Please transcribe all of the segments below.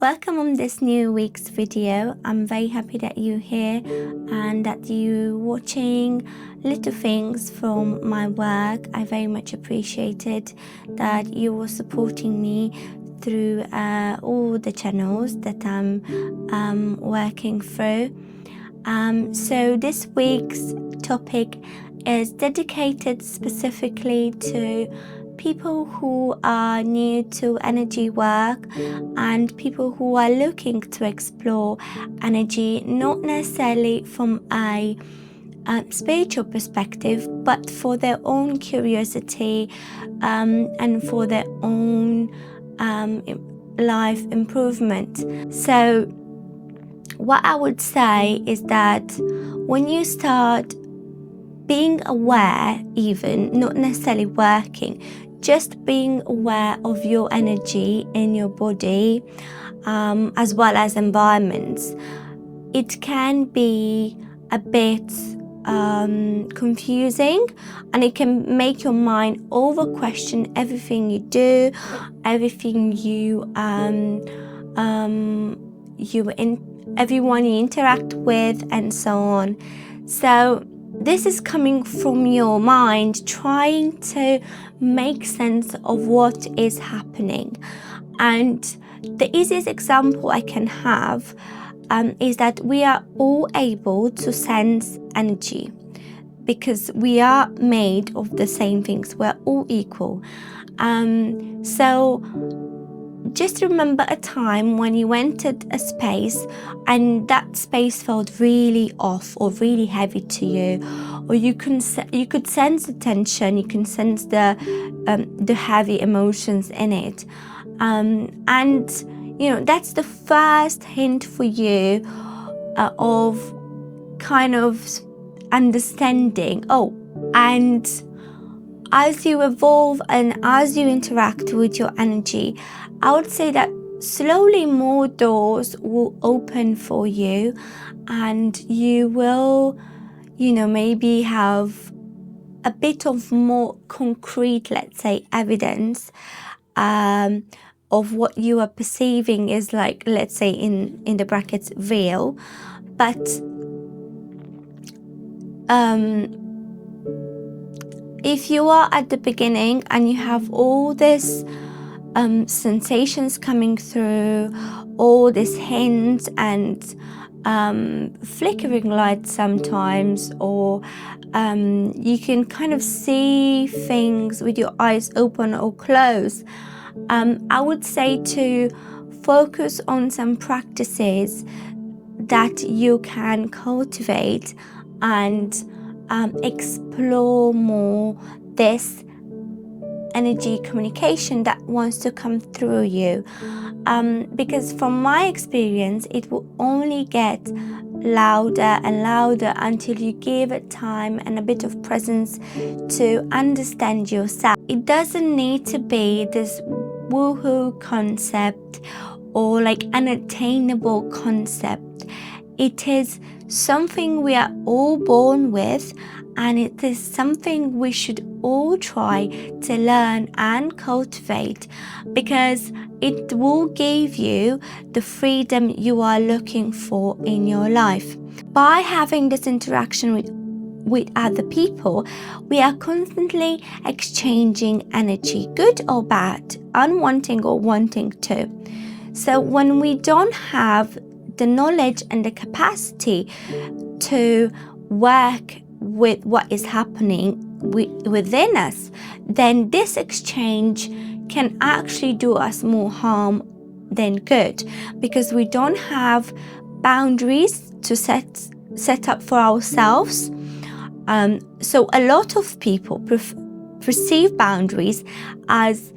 Welcome on this new week's video. I'm very happy that you're here and that you're watching little things from my work. I very much appreciate it that you are supporting me through all the channels that I'm working through. So this week's topic is dedicated specifically to people who are new to energy work and people who are looking to explore energy, not necessarily from a spiritual perspective, but for their own curiosity and for their own life improvement. So what I would say is that when you start being aware, even not necessarily working, just being aware of your energy in your body, as well as environments, it can be a bit confusing, and it can make your mind over question everything you do, everything everyone you interact with, and so on. So this is coming from your mind trying to make sense of what is happening. And the easiest example I can have is that we are all able to sense energy because we are made of the same things. We're all equal. So just remember a time when you entered a space and that space felt really off or really heavy to you, or you could sense the tension, you can sense the heavy emotions in it, and that's the first hint for you of kind of understanding. And as you evolve and as you interact with your energy, I would say that slowly more doors will open for you, and you will, maybe have a bit of more concrete, let's say, evidence of what you are perceiving is, like, let's say, in the brackets, real. But if you are at the beginning and you have all this sensations coming through, all these hints and flickering lights sometimes, or you can kind of see things with your eyes open or closed, I would say to focus on some practices that you can cultivate and explore more this energy communication that wants to come through you, because from my experience it will only get louder and louder until you give it time and a bit of presence to understand yourself. It doesn't need to be this woohoo concept or like unattainable concept. It is something we are all born with, and it is something we should all try to learn and cultivate, because it will give you the freedom you are looking for in your life. By having this interaction with other people, we are constantly exchanging energy, good or bad, unwanting or wanting to. So when we don't have the knowledge and the capacity to work with what is happening within us, then this exchange can actually do us more harm than good, because we don't have boundaries to set up for ourselves. So a lot of people perceive boundaries as,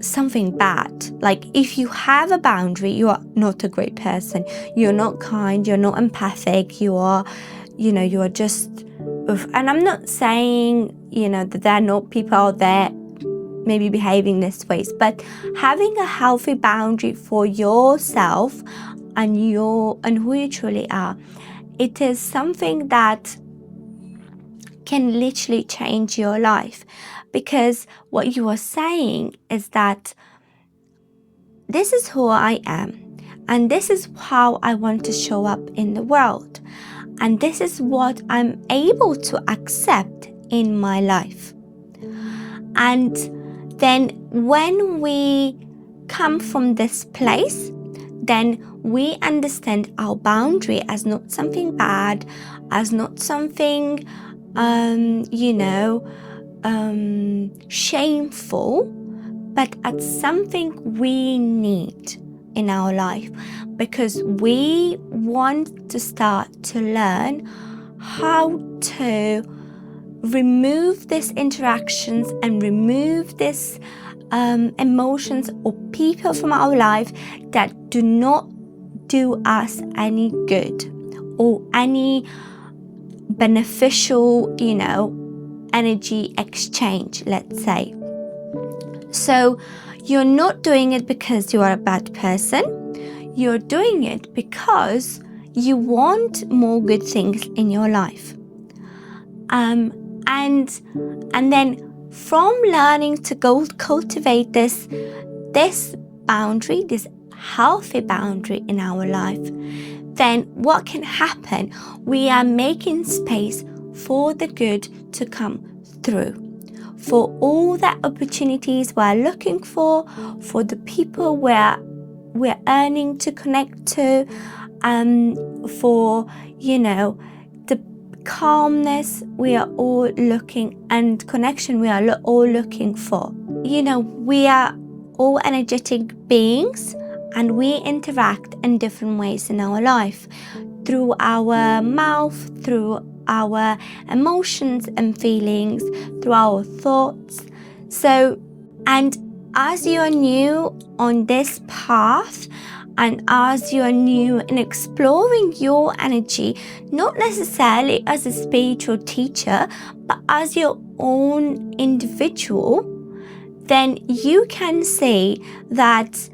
something bad. Like, if you have a boundary, you are not a great person, you're not kind, you're not empathic, you are just, and I'm not saying, that there are not people out there maybe behaving this ways, but having a healthy boundary for yourself and who you truly are, it is something that can literally change your life. Because what you are saying is that this is who I am, and this is how I want to show up in the world, and this is what I'm able to accept in my life. And then when we come from this place, then we understand our boundary as not something bad, as not something, shameful, but as something we need in our life, because we want to start to learn how to remove these interactions and remove these emotions or people from our life that do not do us any good or any beneficial, energy exchange, let's say. So you're not doing it because you are a bad person. You're doing it because you want more good things in your life. And then from learning to go cultivate this boundary, this healthy boundary in our life, then what can happen? We are making space for the good to come through, for all the opportunities we're looking for the people we're earning to connect to, for the calmness we are all looking, and connection we are all looking for. We are all energetic beings, and we interact in different ways in our life, through our mouth, through our emotions and feelings, through our thoughts. So, and as you are new on this path, and as you are new in exploring your energy, not necessarily as a spiritual teacher, but as your own individual, then you can see that,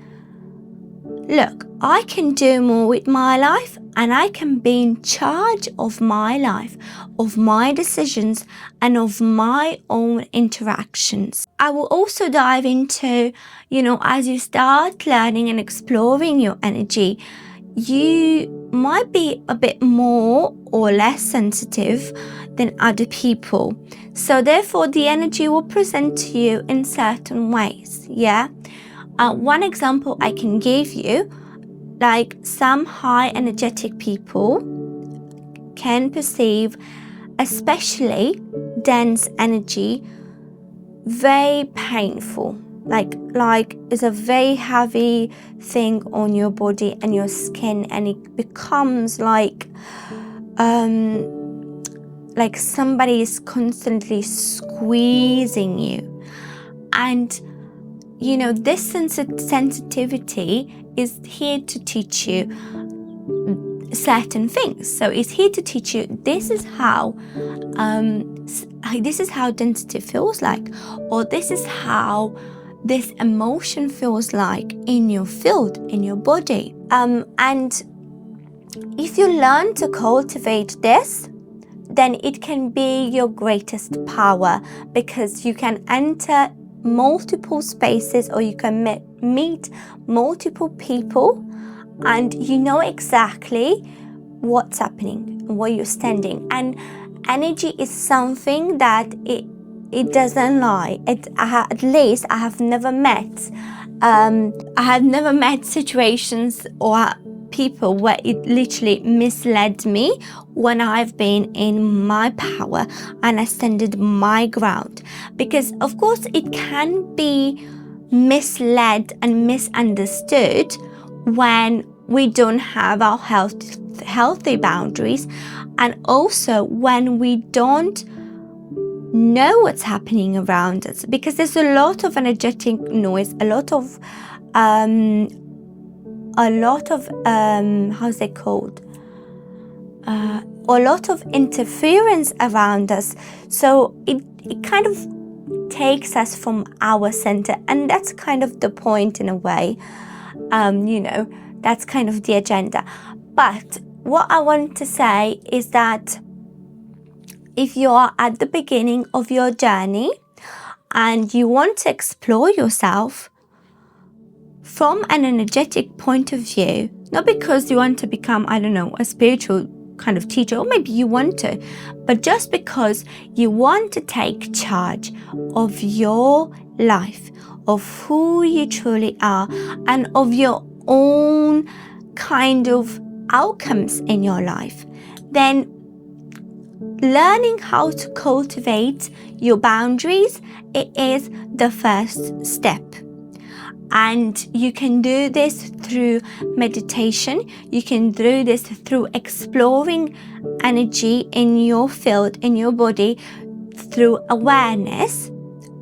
look, I can do more with my life, and I can be in charge of my life, of my decisions, and of my own interactions. I will also dive into, as you start learning and exploring your energy, you might be a bit more or less sensitive than other people. So therefore, the energy will present to you in certain ways, yeah? One example I can give you, like some high energetic people can perceive, especially dense energy, very painful. Like it's a very heavy thing on your body and your skin, and it becomes like somebody is constantly squeezing you. And this sensitivity is here to teach you certain things. So it's here to teach you this is how density feels like, or this is how this emotion feels like in your field, in your body. And if you learn to cultivate this, then it can be your greatest power, because you can enter multiple spaces, or you can meet multiple people, and you know exactly what's happening, where you're standing. And energy is something that it doesn't lie. At least I have never met situations or people where it literally misled me when I've been in my power and I standed my ground. Because of course it can be misled and misunderstood when we don't have our healthy boundaries, and also when we don't know what's happening around us, because there's a lot of energetic noise, a lot of how's it called? A lot of interference around us. So it kind of takes us from our center, and that's kind of the point in a way. That's kind of the agenda. But what I want to say is that if you are at the beginning of your journey and you want to explore yourself, from an energetic point of view, not because you want to become, I don't know, a spiritual kind of teacher, or maybe you want to, but just because you want to take charge of your life, of who you truly are, and of your own kind of outcomes in your life, then learning how to cultivate your boundaries, it is the first step. And you can do this through meditation. You can do this through exploring energy in your field, in your body, through awareness.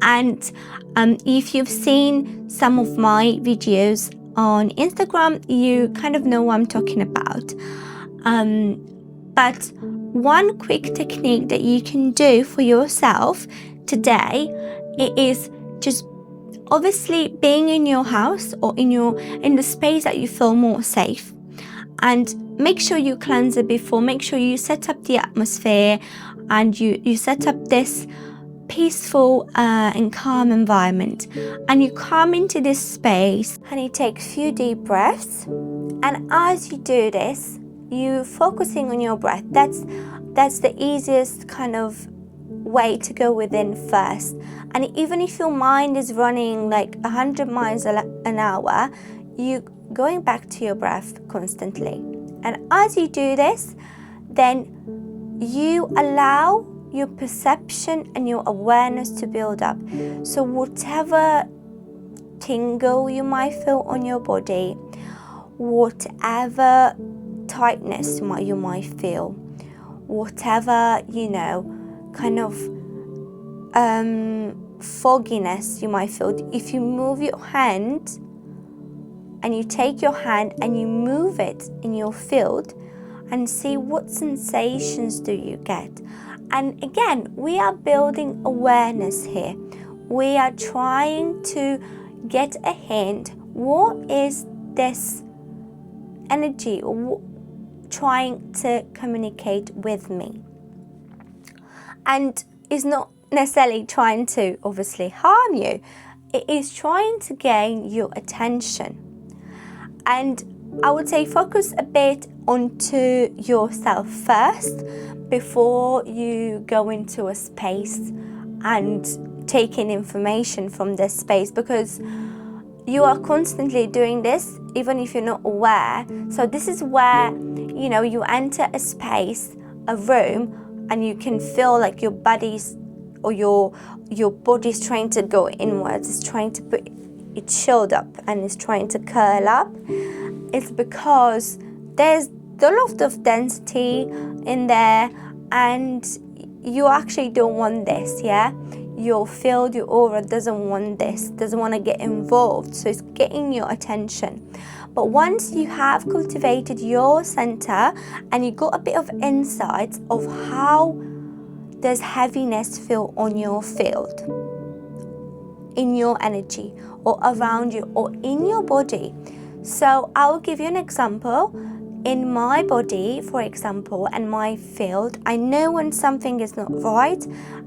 And if you've seen some of my videos on Instagram, you kind of know what I'm talking about. But one quick technique that you can do for yourself today, it is just obviously being in your house or in the space that you feel more safe, and make sure you cleanse it before. Make sure you set up the atmosphere and you set up this peaceful and calm environment, and you come into this space and you take a few deep breaths. And as you do this, you focusing on your breath. That's the easiest kind of way to go within first. And even if your mind is running like 100 miles an hour, you going back to your breath constantly. And as you do this, then you allow your perception and your awareness to build up. So whatever tingle you might feel on your body, whatever tightness you might feel, whatever, kind of fogginess you might feel, if you move your hand and you take your hand and you move it in your field and see what sensations do you get. And again, we are building awareness here. We are trying to get a hint, what is this energy trying to communicate with me? And it's not necessarily trying to obviously harm you. It is trying to gain your attention. And I would say focus a bit onto yourself first before you go into a space and take in information from this space, because you are constantly doing this even if you're not aware. So this is where, you enter a space, a room, and you can feel like your body's or your body's trying to go inwards. It's trying to put its shoulder up and it's trying to curl up. It's because there's a lot of density in there, and you actually don't want this, yeah? Your field, your aura doesn't want this, doesn't want to get involved. So it's getting your attention. But once you have cultivated your center and you got a bit of insight of how does heaviness feel on your field, in your energy, or around you, or in your body. So I'll give you an example. In my body, for example, and my field, I know when something is not right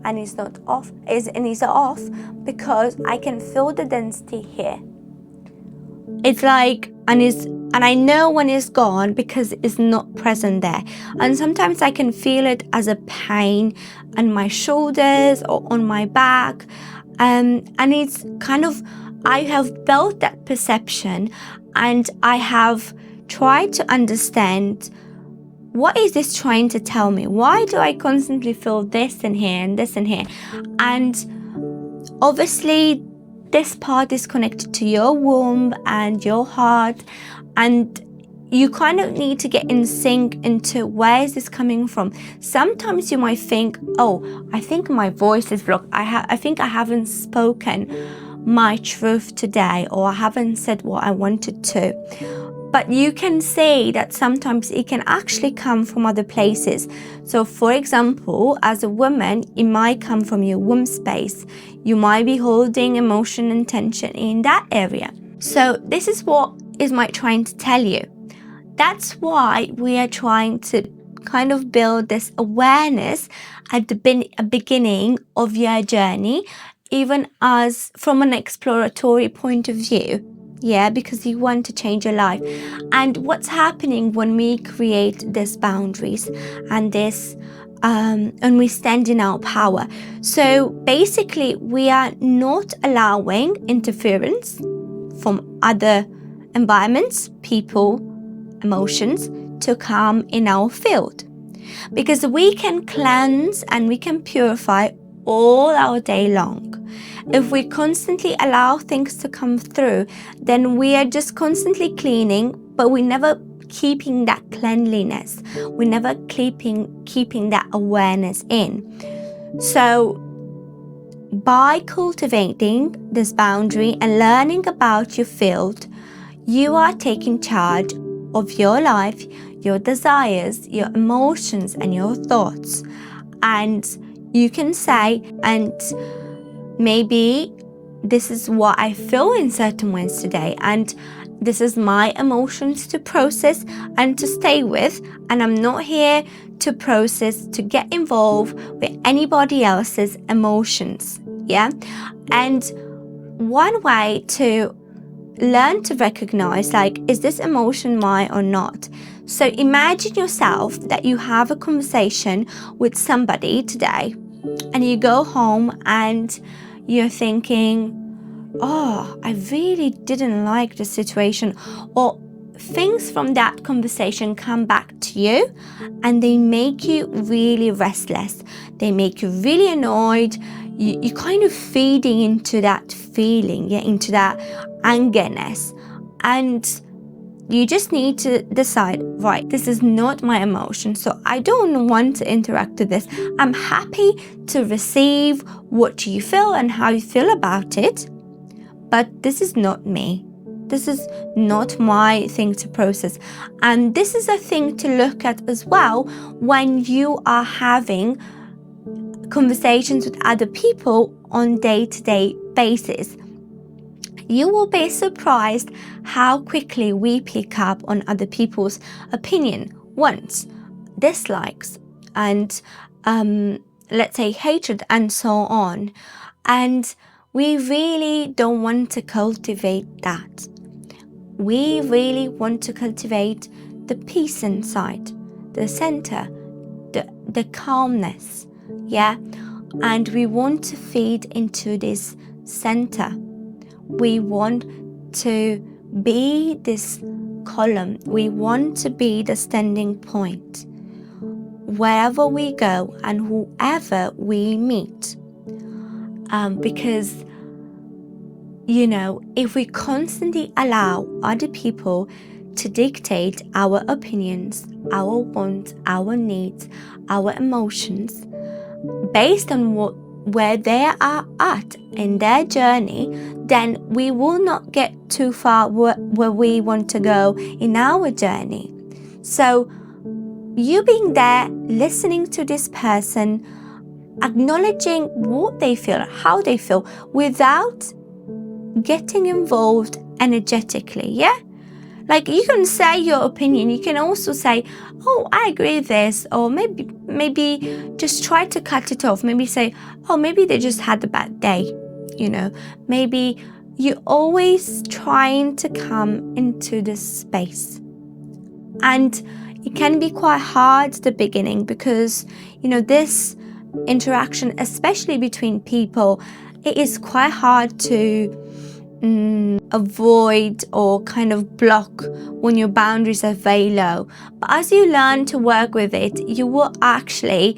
and is not off, is off, because I can feel the density here. It's like, and I know when it's gone because it's not present there. And sometimes I can feel it as a pain on my shoulders or on my back. And it's kind of, I have built that perception, and I have tried to understand, what is this trying to tell me? Why do I constantly feel this in here and this in here? And obviously this part is connected to your womb and your heart, and you kind of need to get in sync into where is this coming from. Sometimes you might think, oh, I think my voice is blocked. I think I haven't spoken my truth today, or I haven't said what I wanted to. But you can say that sometimes it can actually come from other places. So for example, as a woman, it might come from your womb space. You might be holding emotion and tension in that area. So this is what is my trying to tell you. That's why we are trying to kind of build this awareness at the beginning of your journey, even as from an exploratory point of view. Yeah, because you want to change your life. And what's happening when we create these boundaries and this and we stand in our power? So basically, we are not allowing interference from other environments, people, emotions to come in our field, because we can cleanse and we can purify all our day long. If we constantly allow things to come through, then we are just constantly cleaning, but we never keeping that cleanliness. We never keeping that awareness in. So by cultivating this boundary and learning about your field, you are taking charge of your life, your desires, your emotions, and your thoughts. And you can say, and maybe this is what I feel in certain ways today, and this is my emotions to process and to stay with, and I'm not here to process, to get involved with anybody else's emotions. Yeah. And one way to learn to recognize, like, is this emotion mine or not? So imagine yourself that you have a conversation with somebody today, and you go home and you're thinking, oh, I really didn't like the situation, or things from that conversation come back to you and they make you really restless. They make you really annoyed. You kind of feeding into that feeling, yeah, into that angerness. And you just need to decide, right, this is not my emotion, so I don't want to interact with this. I'm happy to receive what you feel and how you feel about it, but this is not me. This is not my thing to process. And this is a thing to look at as well when you are having conversations with other people on day-to-day basis. You will be surprised how quickly we pick up on other people's opinion, wants, dislikes, and let's say hatred and so on. And we really don't want to cultivate that. We really want to cultivate the peace inside, the center, the calmness, yeah? And we want to feed into this center. We want to be this column. We want to be the standing point wherever we go and whoever we meet. Because, you know, if we constantly allow other people to dictate our opinions, our wants, our needs, our emotions, based on where they are at in their journey, then we will not get too far where we want to go in our journey. So you being there, listening to this person, acknowledging what they feel, how they feel, without getting involved energetically, yeah? Like, you can say your opinion. You can also say, oh, I agree with this, or maybe just try to cut it off. Maybe say, oh, maybe they just had a bad day, you know. Maybe you're always trying to come into this space. And it can be quite hard at the beginning because, you know, this interaction, especially between people, it is quite hard to avoid or kind of block when your boundaries are very low. But as you learn to work with it, you will actually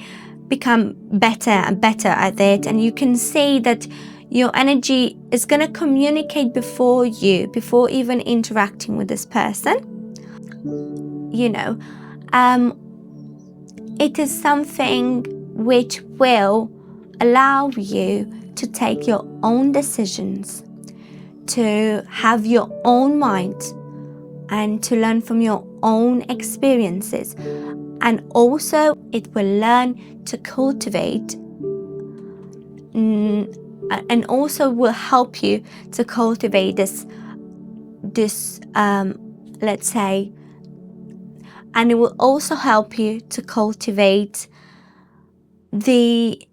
become better and better at it, and you can see that your energy is going to communicate before even interacting with this person. You know, it is something which will allow you to take your own decisions, to have your own mind, and to learn from your own experiences. And also it will learn to cultivate and also will help you to cultivate this let's say, and it will also help you to cultivate the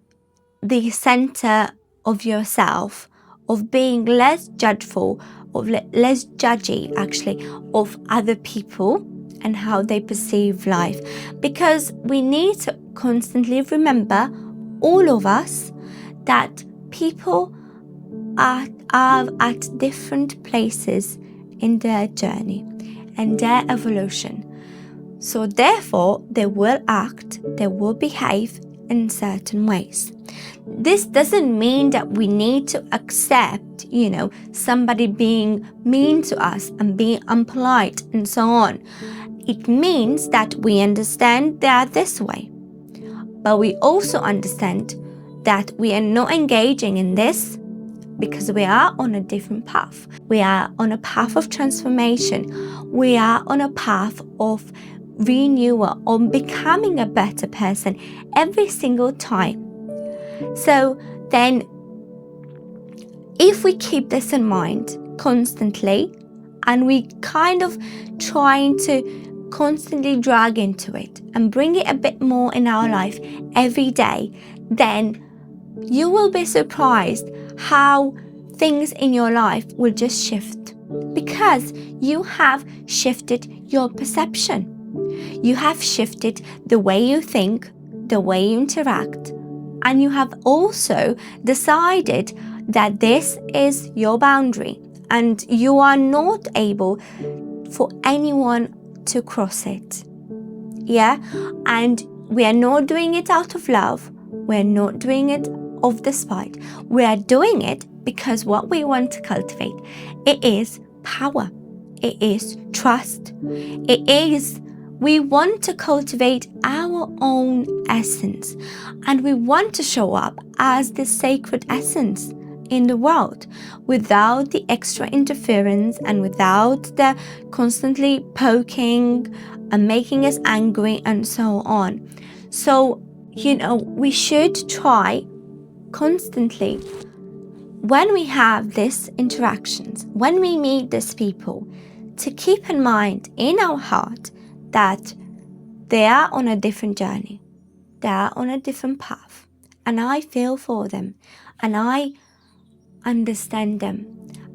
center of yourself, of being less judgeful, less judgy actually of other people and how they perceive life, because we need to constantly remember, all of us, that people are at different places in their journey and their evolution. So therefore, they will act, they will behave in certain ways. This doesn't mean that we need to accept, somebody being mean to us and being unpolite and so on. It means that we understand they are this way. But we also understand that we are not engaging in this because we are on a different path. We are on a path of transformation. We are on a path of renewal, on becoming a better person every single time. So then, if we keep this in mind constantly, and we kind of trying to constantly drag into it and bring it a bit more in our life every day, then you will be surprised how things in your life will just shift, because you have shifted your perception. You have shifted the way you think, the way you interact, and you have also decided that this is your boundary and you are not able for anyone to cross it. Yeah? And we are not doing it out of love. We're not doing it of despite. We are doing it because what we want to cultivate, it is power. It is trust. We want to cultivate our own essence, and we want to show up as the sacred essence in the world without the extra interference and without the constantly poking and making us angry and so on. So, we should try constantly, when we have these interactions, when we meet these people, to keep in mind in our heart that they are on a different journey, they are on a different path, and I feel for them, and I understand them,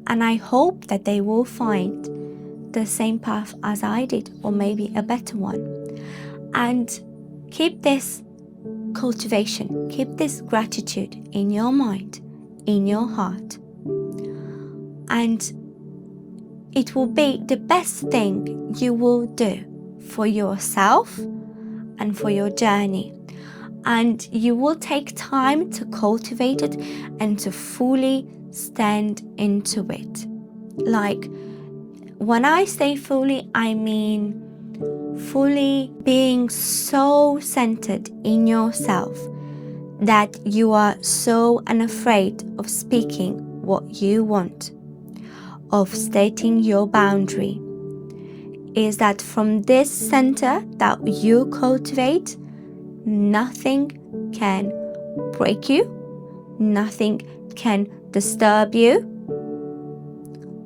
and I hope that they will find the same path as I did, or maybe a better one. And keep this cultivation, keep this gratitude in your mind, in your heart, and it will be the best thing you will do for yourself and for your journey. And you will take time to cultivate it and to fully stand into it. Like, when I say fully, I mean fully being so centered in yourself that you are so unafraid of speaking what you want, of stating your boundary. Is that from this center that you cultivate, nothing can break you, nothing can disturb you,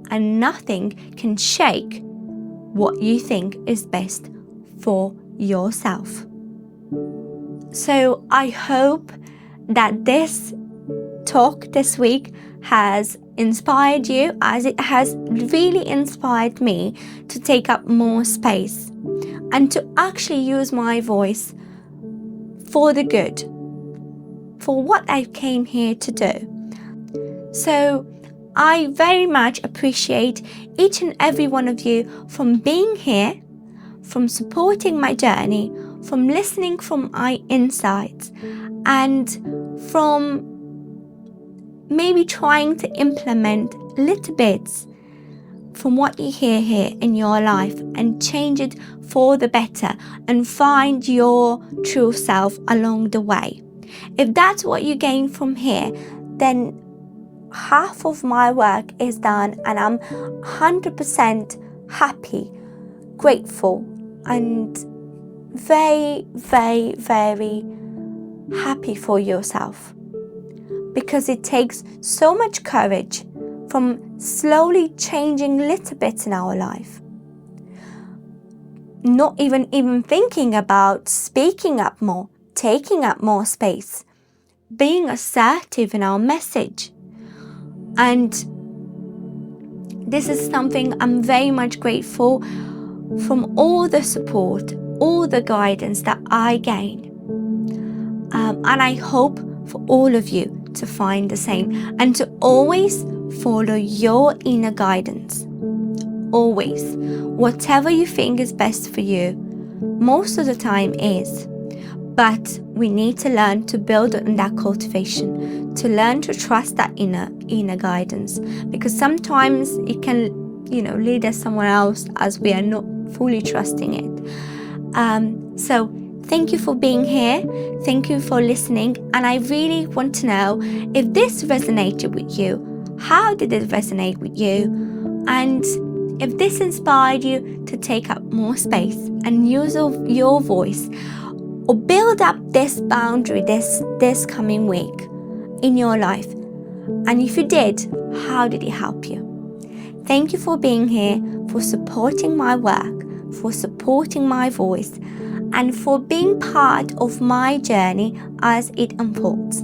and nothing can shake what you think is best for yourself. So I hope that this talk this week has inspired you, as it has really inspired me to take up more space and to actually use my voice for the good, for what I came here to do. So I very much appreciate each and every one of you from being here, from supporting my journey, from listening from my insights, and from maybe trying to implement little bits from what you hear here in your life and change it for the better and find your true self along the way. If that's what you gain from here, then half of my work is done, and I'm 100% happy, grateful, and very, very, very happy for yourself, because it takes so much courage from slowly changing little bits in our life, not even thinking about speaking up more, taking up more space, being assertive in our message, and This is something I'm very much grateful from all the support, all the guidance that I gain. And I hope for all of you to find the same and to always follow your inner guidance. Always. Whatever you think is best for you, most of the time is. But we need to learn to build on that cultivation, to learn to trust that inner guidance, because sometimes it can, lead us somewhere else as we are not fully trusting it. So thank you for being here. Thank you for listening. And I really want to know if this resonated with you. How did it resonate with you? And if this inspired you to take up more space and use your voice, or build up this boundary this coming week in your life. And if you did, how did it help you? Thank you for being here, for supporting my work, for supporting my voice, and for being part of my journey as it unfolds.